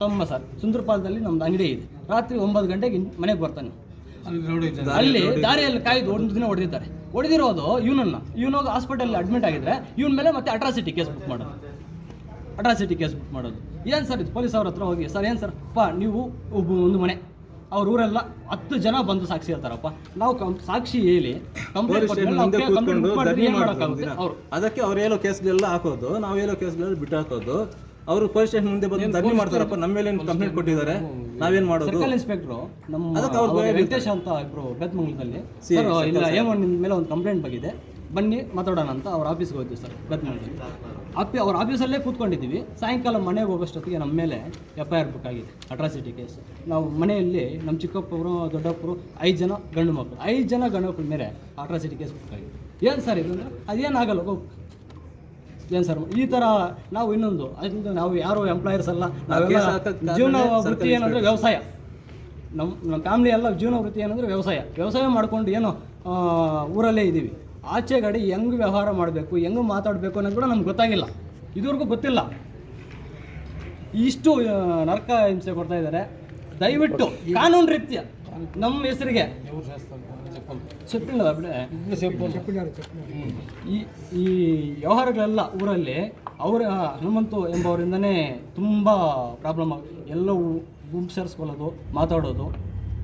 ತಮ್ಮ ಸರ್ ಸುಂದರಪಾಲದಲ್ಲಿ ನಮ್ದು ಅಂಗಡಿ ಇದೆ. ರಾತ್ರಿ 9 ಗಂಟೆಗೆ ಮನೆಗೆ ಬರ್ತಾನೆ. ಅಲ್ಲಿ ದಾರಿಯಲ್ಲಿ ಕಾಯ್ದು 1 ದಿನ ಹೊಡೆದಿರೋದು ಇವನಾಗ ಹಾಸ್ಪಿಟಲ್ ಅಡ್ಮಿಟ್ ಆಗಿದ್ರೆ ಇವನ ಮೇಲೆ ಮತ್ತೆ ಅಟ್ರಾಸಿಟಿ ಕೇಸ್ ಬುಕ್ ಮಾಡೋದು. ಏನು ಸರ್ ಇದು? ಪೊಲೀಸ್ ಅವ್ರ ಹತ್ರ ಹೋಗಿ, ಸರ್ ಏನು ಸರ್ ನೀವು ಒಂದು ಮನೆ ಅವ್ರ ಊರೆಲ್ಲ 10 ಜನ ಬಂದು ಸಾಕ್ಷಿ ಹೇಳ್ತಾರಪ್ಪ, ನಾವು ಸಾಕ್ಷಿ ಹೇಳಿ ಅದಕ್ಕೆ ಅವ್ರು ಹೇಳೋ ಕೇಸ್ಗಳೆಲ್ಲ ಹಾಕೋದು, ನಾವು ಹೇಳೋ ಕೇಸ್ಗಳೆಲ್ಲ ಬಿಟ್ಟು ಹಾಕೋದು. ಅವರು ಪೊಲೀಸ್ ಸ್ಟೇಷನ್ ಮುಂದೆ ಬಂದು ಧರಣಿ ಮಾಡ್ತಾರಪ್ಪ, ನಮ್ಮ ಮೇಲೆ ಕಂಪ್ಲೇಂಟ್ ಕೊಟ್ಟಿದ್ದಾರೆ, ನಾವೇನ್ ಮಾಡೋದು? ಸರ್ಕಲ್ ಇನ್ಸ್ಪೆಕ್ಟ್ರು ನಮ್ಮ ವೆಂಕಟೇಶ್ ಅಂತ ಇಬ್ರು ಬೆತ್ಮಂಗಲದಲ್ಲಿ, ಇಲ್ಲ ಏನೋ ನಿಮ್ಮ ಮೇಲೆ ಒಂದು ಕಂಪ್ಲೇಂಟ್ ಬಂದಿದೆ, ಬನ್ನಿ ಮಾತಾಡೋಣ ಅಂತ ಅವ್ರ ಆಫೀಸ್ಗೆ ಹೋಗ್ತೀವಿ ಸರ್. ಬೆತ್ಮಂಗಲದಲ್ಲಿ ಅವ್ರ ಆಫೀಸಲ್ಲೇ ಕೂತ್ಕೊಂಡಿದ್ದೀವಿ. ಸಾಯಂಕಾಲ ಮನೆಗೆ ಹೋಗೋಷ್ಟೊತ್ತಿಗೆ ನಮ್ಮ ಮೇಲೆ FIR ಬುಕ್ ಆಗಿದೆ, ಅಟ್ರಾಸಿಟಿ ಕೇಸ್. ನಾವು ಮನೆಯಲ್ಲಿ ನಮ್ಮ ಚಿಕ್ಕಪ್ಪರು ದೊಡ್ಡಪ್ಪರು 5 ಜನ ಗಂಡು ಮಕ್ಕಳು, 5 ಜನ ಗಂಡು ಮಕ್ಕಳ ಮೇಲೆ ಅಟ್ರಾಸಿಟಿ ಕೇಸ್ ಬುಕ್ ಆಗಿದೆ. ಏನು ಸರ್ ಇದು ಅಂದರೆ ಅದೇನಾಗಲ್ಲ, ಏನು ಸರ್ ಈ ಥರ ನಾವು ಇನ್ನೊಂದು ನಾವು ಯಾರು ಎಂಪ್ಲಾಯರ್ಸ್ ಅಲ್ಲ, ನಾವೆಲ್ಲ ಜೀವನ ವೃತ್ತಿ ಏನಂದರೆ ವ್ಯವಸಾಯ. ನಮ್ಮ ಫ್ಯಾಮಿಲಿ ಎಲ್ಲ ಜೀವನ ವೃತ್ತಿ ಏನಂದರೆ ವ್ಯವಸಾಯ ಮಾಡ್ಕೊಂಡು ಏನೋ ಊರಲ್ಲೇ ಇದ್ದೀವಿ. ಆಚೆ ಕಡೆ ಹೆಂಗೆ ವ್ಯವಹಾರ ಮಾಡಬೇಕು, ಹೆಂಗೆ ಮಾತಾಡಬೇಕು ಅನ್ನೋದು ಕೂಡ ನಮ್ಗೆ ಗೊತ್ತಾಗಿಲ್ಲ, ಇದುವರೆಗೂ ಗೊತ್ತಿಲ್ಲ. ಇಷ್ಟು ನರಕ ಹಿಂಸೆ ಕೊಡ್ತಾ ಇದ್ದಾರೆ. ದಯವಿಟ್ಟು ಕಾನೂನು ರೀತ್ಯ ನಮ್ಮ ಹೆಸರಿಗೆ ಈ ವ್ಯವಹಾರಗಳೆಲ್ಲ ಊರಲ್ಲಿ ಅವರ ಹನುಮಂತು ಎಂಬವರಿಂದನೇ ತುಂಬ ಪ್ರಾಬ್ಲಮ್ ಎಲ್ಲವೂ ಗುಂಪು ಸೇರಿಸ್ಕೊಳ್ಳೋದು, ಮಾತಾಡೋದು,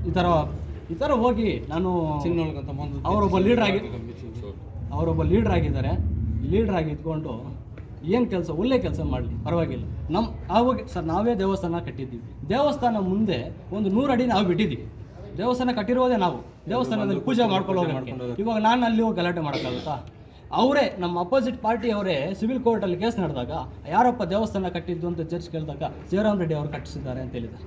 ಈ ಥರ ಹೋಗಿ ನಾನು ಅವರೊಬ್ಬ ಲೀಡ್ರ್ ಆಗಿದ್ದಾರೆ. ಲೀಡ್ರ್ ಆಗಿ ಇದ್ಕೊಂಡು ಏನು ಕೆಲಸ, ಒಳ್ಳೆ ಕೆಲಸ ಮಾಡಲಿ, ಪರವಾಗಿಲ್ಲ. ಆವಾಗ ಸರ್ ನಾವೇ ದೇವಸ್ಥಾನ ಕಟ್ಟಿದ್ದೀವಿ. ದೇವಸ್ಥಾನ ಮುಂದೆ ಒಂದು 100 ಅಡಿ ನಾವು ಬಿಟ್ಟಿದ್ದೀವಿ. ದೇವಸ್ಥಾನ ಕಟ್ಟಿರೋದೇ ನಾವು, ದೇವಸ್ಥಾನದಲ್ಲಿ ಪೂಜೆ ಮಾಡ್ಕೊಳ್ಳೋ. ಇವಾಗ ನಾನು ಅಲ್ಲಿ ಹೋಗಿ ಗಲಾಟೆ ಮಾಡೋಕ್ಕಾಗುತ್ತಾ? ಅವರೇ ನಮ್ಮ ಅಪೋಸಿಟ್ ಪಾರ್ಟಿ ಅವರೇ ಸಿವಿಲ್ ಕೋರ್ಟಲ್ಲಿ ಕೇಸ್ ನಡೆದಾಗ ಯಾರಪ್ಪ ದೇವಸ್ಥಾನ ಕಟ್ಟಿದ್ದು ಅಂತ ಜಡ್ಜ್ ಕೇಳಿದಾಗ ಜಯರಾಮ್ ರೆಡ್ಡಿ ಅವರು ಕಟ್ಟಿಸಿದ್ದಾರೆ ಅಂತ ಹೇಳಿದ್ದಾರೆ.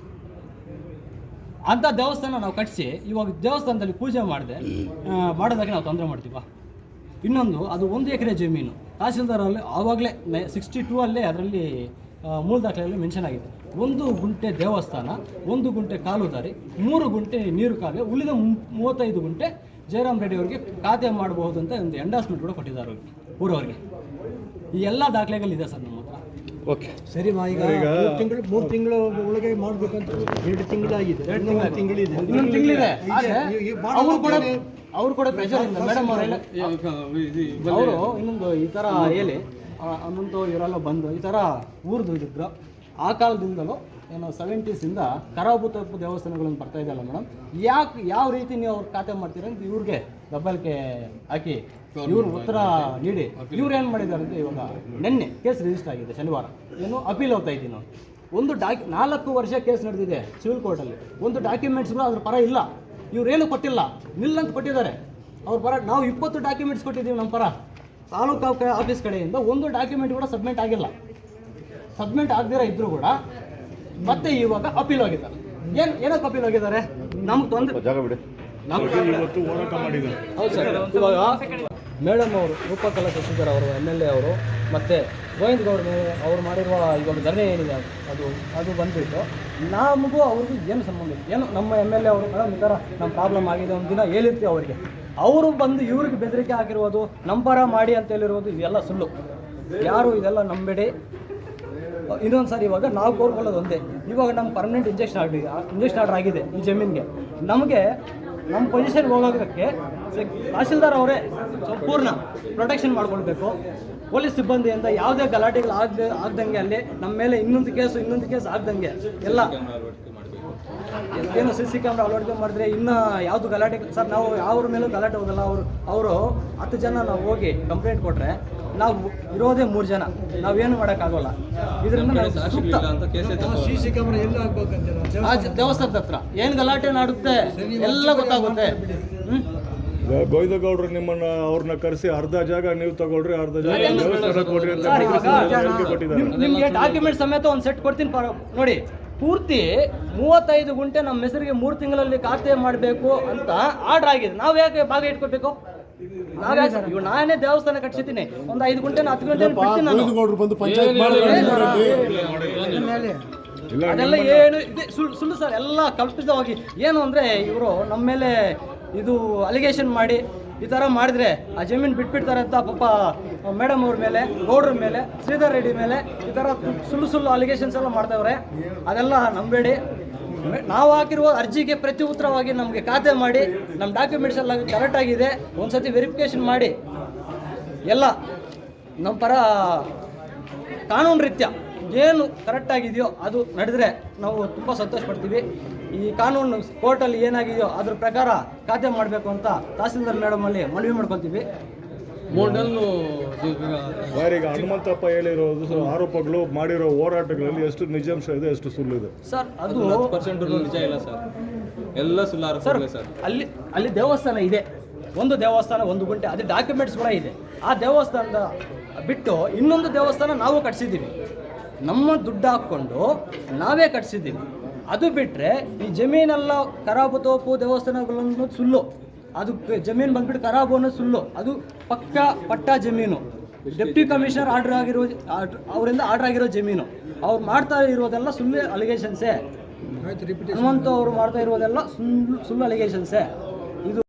ಅಂಥ ದೇವಸ್ಥಾನ ನಾವು ಕಟ್ಟಿಸಿ ಇವಾಗ ದೇವಸ್ಥಾನದಲ್ಲಿ ಪೂಜೆ ಮಾಡೋದಕ್ಕೆ ನಾವು ತೊಂದರೆ ಮಾಡ್ತೀವ. ಇನ್ನೊಂದು, ಅದು 1 ಎಕರೆ ಜಮೀನು ತಹಸೀಲ್ದಾರಲ್ಲಿ ಆವಾಗಲೇ 62 ಅಲ್ಲೇ ಅದರಲ್ಲಿ ಮೂಲ ದಾಖಲೆಯಲ್ಲಿ ಮೆನ್ಷನ್ ಆಗಿದೆ. 1 ಗುಂಟೆ ದೇವಸ್ಥಾನ, 1 ಗುಂಟೆ ಕಾಲು ದಾರಿ, 3 ಗುಂಟೆ ನೀರು ಕಾಲುವೆ, ಉಳಿದ 35 ಗುಂಟೆ ಜಯರಾಮ್ ರೆಡ್ಡಿ ಅವರಿಗೆ ಖಾತೆ ಮಾಡಬಹುದು ಅಂತ ಒಂದು ಎಂಡಾಸ್ಮೆಂಟ್ ಕೂಡ ಕೊಟ್ಟಿದ್ದಾರೆ ಊರವರಿಗೆ. ಈ ಎಲ್ಲ ದಾಖಲೆಗಳಿದೆ ಸರ್ ನಮ್ಮ ಹತ್ರ. ಓಕೆ ಸರಿ, ಈಗ 3 ತಿಂಗಳು ಒಳಗೆ ಮಾಡಬೇಕಂತ 2 ತಿಂಗಳಾಗಿದೆ, ಇನ್ನೊಂದು ತಿಂಗಳಿದೆ. ಅವರು ಕೂಡ ಪ್ರೆಷರ್ ಇಂದ ಮೇಡಮ್ ಅವರು ಇನ್ನೊಂದು ಈ ಥರ ಹೇಳಿ ಅನ್ನೊಂದು ಇವರೆಲ್ಲ ಬಂದು ಈ ಥರ ಊರ್ದು ಇದ್ದಿದ್ರು. ಆ ಕಾಲದಿಂದಲೂ ಏನೋ 70s ಕರಾಬುತಪ್ಪು ದೇವಸ್ಥಾನಗಳನ್ನು ಬರ್ತಾ ಇದೆಯಲ್ಲ ಮೇಡಮ್, ಯಾವ ರೀತಿ ನೀವು ಅವ್ರು ಖಾತೆ ಮಾಡ್ತೀರ ಅಂತ ಇವ್ರಿಗೆ ದಬ್ಬಲಿಕೆ ಹಾಕಿ ಇವ್ರು ಉತ್ತರ ನೀಡಿ ಇವ್ರು ಏನು ಮಾಡಿದ್ದಾರೆ ಅಂತ ಇವಾಗ ನಿನ್ನೆ ಕೇಸ್ ರಿಜಿಸ್ಟರ್ ಆಗಿದೆ. ಶನಿವಾರ ಏನು ಅಪೀಲ್ ಹೋಗ್ತಾ ಇದ್ದೀನಿ ನಾವು. 4 ವರ್ಷ ಕೇಸ್ ನಡೆದಿದೆ ಸಿವಿಲ್ ಕೋರ್ಟಲ್ಲಿ. ಒಂದು ಡಾಕ್ಯುಮೆಂಟ್ಸ್ಗಳು ಅದ್ರ ಪರ ಇಲ್ಲ, ಇವ್ರೇನು ಕೊಟ್ಟಿಲ್ಲ, ನಿಲ್ಲಂತ ಕೊಟ್ಟಿದ್ದಾರೆ ಅವ್ರ ಪರ. ನಾವು 20 ಡಾಕ್ಯುಮೆಂಟ್ಸ್ ಕೊಟ್ಟಿದ್ದೀವಿ ನಮ್ಮ ಪರ. ತಾಲೂಕು ಆಫೀಸ್ ಕಡೆಯಿಂದ ಒಂದು ಡಾಕ್ಯುಮೆಂಟ್ ಕೂಡ ಸಬ್ಮಿಟ್ ಆಗಿಲ್ಲ. ಸಬ್ಮಿಟ್ ಆಗದಿರ ಇದ್ರೂ ಕೂಡ ಮತ್ತೆ ಇವಾಗ ಅಪೀಲ್ ಹೋಗಿದ್ದಾರೆ. ಏನಕ್ಕೆ ಅಪೀಲ್ ಹೋಗಿದ್ದಾರೆ? ನಮ್ಗೆ ತೊಂದರೆ. ಹೌದು ಸರ್, ಇವಾಗ ಮೇಡಮ್ ಅವರು ರೂಪಕಲಾ ಶಶಿಧರ್ ಅವರು MLA ಅವರು ಮತ್ತು ಗೋವಿಂದ ಗೌಡ ಅವ್ರು ಮಾಡಿರುವ ಇವಾಗ ಧರಣಿ ಏನಿದೆ ಅದು ಬಂದುಬಿಟ್ಟು ನಮಗೂ ಅವ್ರಿಗೂ ಏನು ಸಂಬಂಧ ಇಲ್ಲ. ಏನು ನಮ್ಮ MLA ಅವರು ಮೇಡಮ್ ಈ ಥರ ನಮ್ಮ ಪ್ರಾಬ್ಲಮ್ ಆಗಿದೆ ಒಂದು ದಿನ ಹೇಳಿರ್ತೀವಿ ಅವರಿಗೆ, ಅವರು ಬಂದು ಇವ್ರಿಗೆ ಬೆದರಿಕೆ ಹಾಕಿರುವುದು, ನಮ್ಮ ಪರ ಮಾಡಿ ಅಂತ ಹೇಳಿರುವುದು ಇದೆಲ್ಲ ಸುಳ್ಳು. ಯಾರು ಇದೆಲ್ಲ ನಂಬೇಡಿ. ಇನ್ನೊಂದು ಸಾರಿ ಇವಾಗ ನಾವು ಕೋರ್ಕೊಳ್ಳೋದು ಒಂದೇ, ಇವಾಗ ನಮ್ಮ ಪರ್ಮನೆಂಟ್ ಇಂಜೆಕ್ಷನ್ ಆರ್ಡರ್ ಆಗಿದೆ ಈ ಜಮೀನಿಗೆ. ನಮಗೆ ನಮ್ಮ ಪೊಸಿಷನ್ಗೆ ಹೋಗೋದಕ್ಕೆ ತಹಸೀಲ್ದಾರ್ ಅವರೇ ಸಂಪೂರ್ಣ ಪ್ರೊಟೆಕ್ಷನ್ ಮಾಡ್ಕೊಳ್ಬೇಕು. ಪೊಲೀಸ್ ಸಿಬ್ಬಂದಿಯಿಂದ ಯಾವುದೇ ಗಲಾಟೆಗಳು ಆಗ್ದಂಗೆ, ಅಲ್ಲಿ ನಮ್ಮ ಮೇಲೆ ಇನ್ನೊಂದು ಕೇಸ್ ಆಗ್ದಂಗೆ ಎಲ್ಲ ಏನು CC ಕ್ಯಾಮ್ರಾ ಅಳವಡಿಕೆ ಮಾಡಿದ್ರೆ ಇನ್ನೂ ಯಾವುದು ಗಲಾಟೆ ಸರ್, ನಾವು ಯಾವ್ರ ಮೇಲೂ ಗಲಾಟೆ ಹೋಗಲ್ಲ. ಅವರು 10 ಜನ ನಾವು ಹೋಗಿ ಕಂಪ್ಲೇಂಟ್ ಕೊಟ್ಟರೆ ನಾವು ಇರೋದೇ 3 ಜನ, ನಾವೇನು ಮಾಡೋಕ್ಕಾಗೋಲ್ಲ. ಇದರಿಂದ CC ಕ್ಯಾಮ್ರಾ ಎಲ್ಲ ಆಗ್ಬೇಕಂತ ದೇವಸ್ಥಾನದ ಹತ್ರ ಏನು ಗಲಾಟೆ ನಾಡುತ್ತೆ ಎಲ್ಲ ಗೊತ್ತಾಗುತ್ತೆ. ಗೋವಿಂದ ಗೌಡ್ರು ಅವ್ರನ್ನ ಕರೆಸಿ ಅರ್ಧ ಜಾಗ ನೀವು ತಗೊಳ್ರಿ, ಅರ್ಧ ಜಾಗ ದೇವಸ್ಥಾನ ಕೊಡ್ರಿ ಅಂತ ನಿಮಗೆ ಡಾಕ್ಯುಮೆಂಟ್ ಸಮೇತ ಒಂದು ಸೆಟ್ ಕೊಡ್ತೀನಿ ನೋಡಿ. ಪೂರ್ತಿ 35 ಗುಂಟೆ ನಮ್ಮ ಹೆಸರಿಗೆ 3 ತಿಂಗಳಲ್ಲಿ ಖಾತೆ ಮಾಡಬೇಕು ಅಂತ ಆರ್ಡರ್ ಆಗಿದೆ. ನಾವು ಯಾಕೆ ಭಾಗ ಇಟ್ಕೋಬೇಕು? ನಾನೇ ದೇವಸ್ಥಾನ ಕಟ್ಸಿದ್ದೀನಿ, ಒಂದು 5 ಗುಂಟೆ 10 ಗುಂಟೆ ಅದೆಲ್ಲ ಏನು ಸುಳ್ಳು ಸರ್, ಎಲ್ಲ ಕಲ್ಪಿತವಾಗಿ. ಏನು ಅಂದರೆ ಇವರು ನಮ್ಮ ಮೇಲೆ ಇದು ಅಲಿಗೇಷನ್ ಮಾಡಿ ಈ ಥರ ಮಾಡಿದ್ರೆ ಆ ಜಮೀನು ಬಿಟ್ಬಿಡ್ತಾರೆ ಅಂತ ಪಾಪ ಮೇಡಮ್ ಅವ್ರ ಮೇಲೆ, ಗೌಡ್ರ ಮೇಲೆ, ಶ್ರೀಧರ್ ರೆಡ್ಡಿ ಮೇಲೆ ಈ ಥರ ಸುಳ್ಳು ಅಲಿಗೇಷನ್ಸ್ ಎಲ್ಲ ಮಾಡ್ತಾವ್ರೆ. ಅದೆಲ್ಲ ನಂಬೇಡಿ. ನಾವು ಹಾಕಿರುವ ಅರ್ಜಿಗೆ ಪ್ರತಿ ಉತ್ತರವಾಗಿ ನಮಗೆ ಖಾತೆ ಮಾಡಿ, ನಮ್ಮ ಡಾಕ್ಯುಮೆಂಟ್ಸ್ ಎಲ್ಲ ಕರೆಕ್ಟಾಗಿದೆ ಒಂದ್ಸತಿ ವೆರಿಫಿಕೇಷನ್ ಮಾಡಿ ಎಲ್ಲ ನಮ್ಮ ಪರ ಕಾನೂನು ರೀತ್ಯ ಏನು ಕರೆಕ್ಟಾಗಿದೆಯೋ ಅದು ನಡೆದರೆ ನಾವು ತುಂಬ ಸಂತೋಷ ಪಡ್ತೀವಿ. ಈ ಕಾನೂನು ಕೋರ್ಟಲ್ಲಿ ಏನಾಗಿದೆಯೋ ಅದ್ರ ಪ್ರಕಾರ ಖಾತೆ ಮಾಡಬೇಕು ಅಂತ ತಹಸೀಲ್ದಾರ್ ಮೇಡಮಲ್ಲಿ ಮನವಿ ಮಾಡ್ಕೊತೀವಿ. ಈಗ ಹನುಮಂತಪ್ಪ ಹೇಳಿರೋದು ಆರೋಪಗಳು, ಮಾಡಿರೋ ಹೋರಾಟಗಳಲ್ಲಿ ಎಷ್ಟು ನಿಜಾಂಶ ಇದೆ, ಎಷ್ಟು ಸುಳ್ಳು ಇದೆ? ಸರ್ ಅದು 10% ನಿಜ ಇಲ್ಲ ಸರ್, ಎಲ್ಲ ಸುಳ್ಳು ಆರೋಪಗಳೇ ಸರ್. ಅಲ್ಲಿ ದೇವಸ್ಥಾನ ಇದೆ, ಒಂದು ದೇವಸ್ಥಾನ 1 ಗುಂಟೆ, ಅದು ಡಾಕ್ಯುಮೆಂಟ್ಸ್ ಕೂಡ ಇದೆ. ಆ ದೇವಸ್ಥಾನದ ಬಿಟ್ಟು ಇನ್ನೊಂದು ದೇವಸ್ಥಾನ ನಾವು ಕಟ್ಸಿದ್ದೀವಿ, ನಮ್ಮ ದುಡ್ಡು ಹಾಕ್ಕೊಂಡು ನಾವೇ ಕಟ್ಸಿದ್ದೀವಿ. ಅದು ಬಿಟ್ಟರೆ ಈ ಜಮೀನೆಲ್ಲ ಖರಾಬು ತೋಪು ದೇವಸ್ಥಾನಗಳನ್ನು ಸುಳ್ಳು. ಅದು ಜಮೀನು ಬಂದ್ಬಿಟ್ಟು ಖರಾಬು ಅನ್ನೋದು ಸುಳ್ಳು. ಅದು ಪಟ್ಟ ಜಮೀನು, ಡೆಪ್ಟಿ ಕಮಿಷನರ್ ಅವರಿಂದ ಆರ್ಡರ್ ಆಗಿರೋ ಜಮೀನು. ಅವ್ರು ಮಾಡ್ತಾ ಇರೋದೆಲ್ಲ ಸುಳ್ಳು ಅಲಿಗೇಷನ್ಸೇ. ಹನುಮಂತ ಅವರು ಮಾಡ್ತಾ ಇರೋದೆಲ್ಲ ಸುಳ್ಳು ಅಲಿಗೇಷನ್ಸೇ.